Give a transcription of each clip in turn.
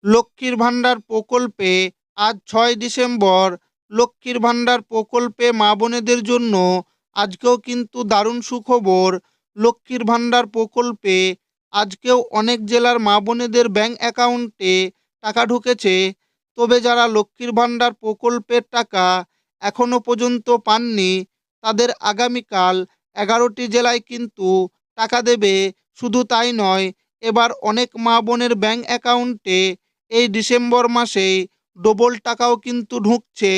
লক্ষ্মীর ভাণ্ডার প্রকল্পে আজ ৬ ডিসেম্বর লক্ষ্মীর ভাণ্ডার প্রকল্পে মা বোনেদের জন্য আজকেও কিন্তু দারুণ সুখবর। লক্ষ্মীর ভাণ্ডার প্রকল্পে আজকেও অনেক জেলার মা বোনেদের ব্যাংক অ্যাকাউন্টে টাকা ঢুকেছে। তবে যারা লক্ষ্মীর ভাণ্ডার প্রকল্পের টাকা এখনো পর্যন্ত পাননি তাদের আগামীকাল ১১টি জেলায় কিন্তু টাকা দেবে। শুধু তাই নয়, এবার অনেক মা বোনের ব্যাংক অ্যাকাউন্টে এই ডিসেম্বর মাসেই ডবল টাকাও কিন্তু ঢুকছে।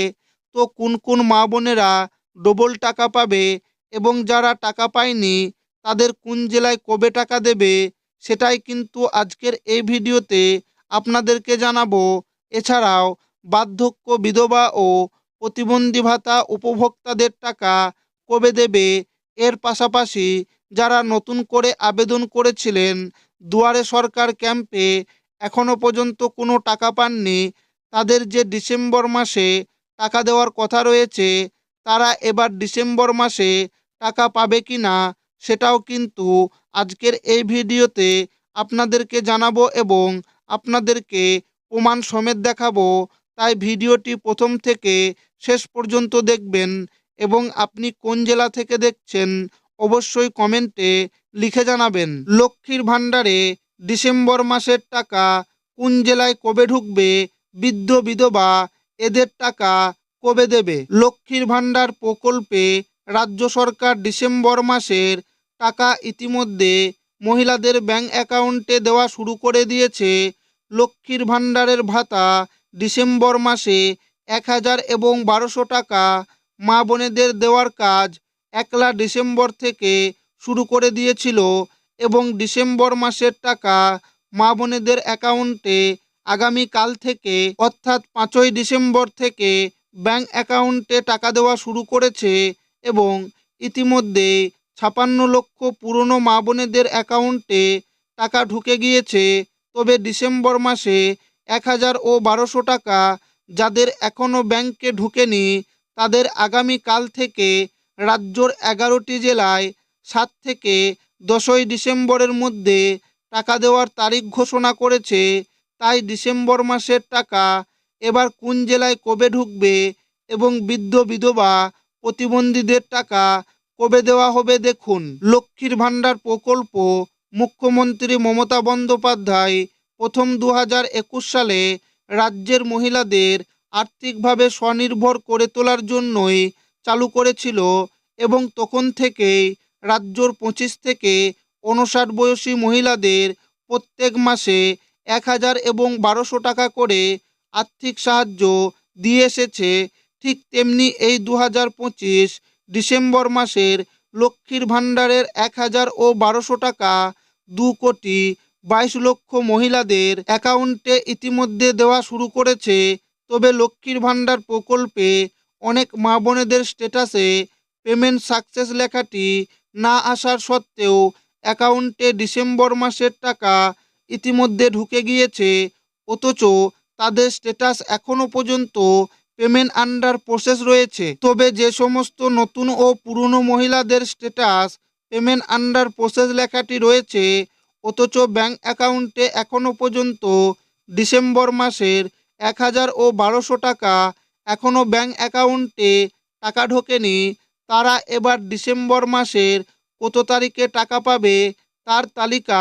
তো কোন কোন মা বোনেরা ডবল টাকা পাবে এবং যারা টাকা পায়নি তাদের কোন জেলায় কবে টাকা দেবে সেটাই কিন্তু আজকের এই ভিডিওতে আপনাদেরকে জানাবো। এছাড়াও বার্ধক্য, বিধবা ও প্রতিবন্ধী ভাতা উপভোক্তাদের টাকা কবে দেবে, এর পাশাপাশি যারা নতুন করে আবেদন করেছিলেন দুয়ারে সরকার ক্যাম্পে এখনো পর্যন্ত কোনো টাকা পাননি, তাদের যে ডিসেম্বর মাসে টাকা দেওয়ার কথা রয়েছে তারা এবার ডিসেম্বর মাসে টাকা পাবে কি না সেটাও কিন্তু আজকের এই ভিডিওতে আপনাদেরকে জানাবো এবং আপনাদেরকে প্রমাণ সমেত দেখাবো। তাই ভিডিওটি প্রথম থেকে শেষ পর্যন্ত দেখবেন এবং আপনি কোন জেলা থেকে দেখছেন অবশ্যই কমেন্টে লিখে জানাবেন। লক্ষ্মীর ভাণ্ডারে ডিসেম্বর মাসের টাকা কোন জেলায় কবে ঢুকবে, বৃদ্ধ বিধবা এদের টাকা কবে দেবে? লক্ষ্মীর ভাণ্ডার প্রকল্পে রাজ্য সরকার ডিসেম্বর মাসের টাকা ইতিমধ্যে মহিলাদের ব্যাংক অ্যাকাউন্টে দেওয়া শুরু করে দিয়েছে। লক্ষ্মীর ভাণ্ডারের ভাতা ডিসেম্বর মাসে ১,০০০ এবং ১,২০০ টাকা মা বোনেদের দেওয়ার কাজ ১লা ডিসেম্বর থেকে শুরু করে দিয়েছিল এবং ডিসেম্বর মাসের টাকা মা বোনেদের অ্যাকাউন্টে আগামীকাল থেকে অর্থাৎ ৫ই ডিসেম্বর থেকে ব্যাংক অ্যাকাউন্টে টাকা দেওয়া শুরু করেছে এবং ইতিমধ্যে ৫৬ লক্ষ পুরনো মা বোনেদের অ্যাকাউন্টে টাকা ঢুকে গিয়েছে। তবে ডিসেম্বর মাসে ১,০০০ ও ১,২০০ টাকা যাদের এখনও ব্যাংকে ঢুকেনি তাদের আগামীকাল থেকে রাজ্যর ১১টি জেলায় ৭ থেকে ১০ই ডিসেম্বরের মধ্যে টাকা দেওয়ার তারিখ ঘোষণা করেছে। তাই ডিসেম্বর মাসের টাকা এবার কোন জেলায় কবে ঢুকবে এবং বৃদ্ধ বিধবা প্রতিবন্ধীদের টাকা কবে দেওয়া হবে দেখুন। লক্ষ্মীর ভাণ্ডার প্রকল্প মুখ্যমন্ত্রী মমতা বন্দ্যোপাধ্যায় প্রথম ২০২১ সালে রাজ্যের মহিলাদের আর্থিকভাবে স্বনির্ভর করে তোলার জন্যই চালু করেছিল এবং তখন থেকেই রাজ্যর ২৫ থেকে ৫৯ বয়সী মহিলাদের প্রত্যেক মাসে ১,০০০ এবং ১,২০০ টাকা করে আর্থিক সাহায্য দিয়ে এসেছে। ঠিক তেমনি এই ২০২৫ ডিসেম্বর মাসের লক্ষ্মীর ভাণ্ডারের ১,০০০ ও ১,২০০ টাকা ২,২২,০০,০০০ মহিলাদের অ্যাকাউন্টে ইতিমধ্যে দেওয়া শুরু করেছে। তবে লক্ষ্মীর ভাণ্ডার প্রকল্পে অনেক মা বোনেদের স্ট্যাটাসে পেমেন্ট সাকসেস লেখাটি না আসার সত্ত্বেও অ্যাকাউন্টে ডিসেম্বর মাসের টাকা ইতিমধ্যে ঢুকে গিয়েছে, অথচ তাদের স্ট্যাটাস এখনও পর্যন্ত পেমেন্ট আন্ডার প্রসেস রয়েছে। তবে যে সমস্ত নতুন ও পুরনো মহিলাদের স্ট্যাটাস পেমেন্ট আন্ডার প্রসেস লেখাটি রয়েছে অথচ ব্যাংক অ্যাকাউন্টে এখনও পর্যন্ত ডিসেম্বর মাসের ১,০০০ ও ১,২০০ টাকা এখনও ব্যাংক অ্যাকাউন্টে টাকা ঢোকেনি, তারা এবার ডিসেম্বর মাসের কত তারিখে টাকা পাবে তার তালিকা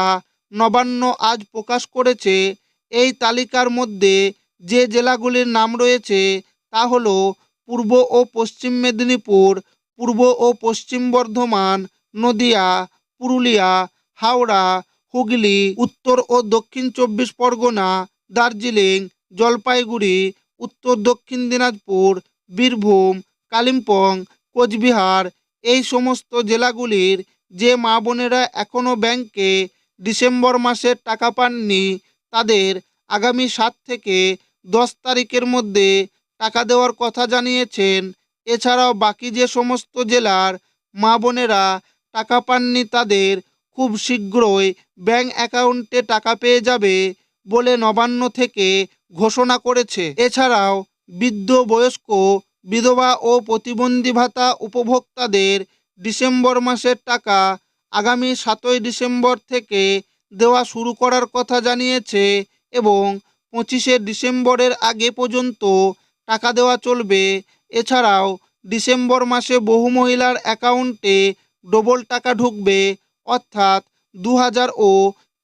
নবান্ন আজ প্রকাশ করেছে। এই তালিকার মধ্যে যে জেলাগুলির নাম রয়েছে তা হলো পূর্ব ও পশ্চিম মেদিনীপুর, পূর্ব ও পশ্চিম বর্ধমান, নদিয়া, পুরুলিয়া, হাওড়া, হুগলি, উত্তর ও দক্ষিণ ২৪ পরগনা, দার্জিলিং, জলপাইগুড়ি, উত্তর দক্ষিণ দিনাজপুর, বীরভূম, কালিম্পং, কোচবিহার। এই সমস্ত জেলাগুলির যে মা বোনেরা এখনও ব্যাংকে ডিসেম্বর মাসের টাকা পাননি তাদের আগামী ৭ থেকে ১০ তারিখের মধ্যে টাকা দেওয়ার কথা জানিয়েছেন। এছাড়াও বাকি যে সমস্ত জেলার মা বোনেরা টাকা পাননি তাদের খুব শীঘ্রই ব্যাংক অ্যাকাউন্টে টাকা পেয়ে যাবে বলে নবান্ন থেকে ঘোষণা করেছে। এছাড়াও বৃদ্ধ, বয়স্ক, বিধবা ও প্রতিবন্ধী ভাতা উপভোক্তাদের ডিসেম্বর মাসের টাকা আগামী ৭ই ডিসেম্বর থেকে দেওয়া শুরু করার কথা জানিয়েছে এবং 25শে ডিসেম্বরের আগে পর্যন্ত টাকা দেওয়া চলবে। এছাড়াও ডিসেম্বর মাসে বহু মহিলার অ্যাকাউন্টে ডবল টাকা ঢুকবে, অর্থাৎ 2000 ও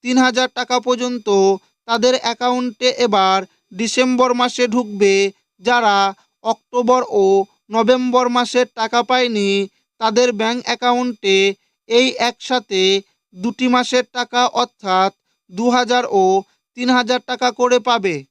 3000 টাকা পর্যন্ত তাদের অ্যাকাউন্টে এবার ডিসেম্বর মাসে ঢুকবে। যারা অক্টোবর ও নভেম্বর মাসের টাকা পায়নি তাদের ব্যাংক অ্যাকাউন্টে এই একসাথে দুটি মাসের টাকা অর্থাৎ 2000 ও 3000 টাকা করে পাবে।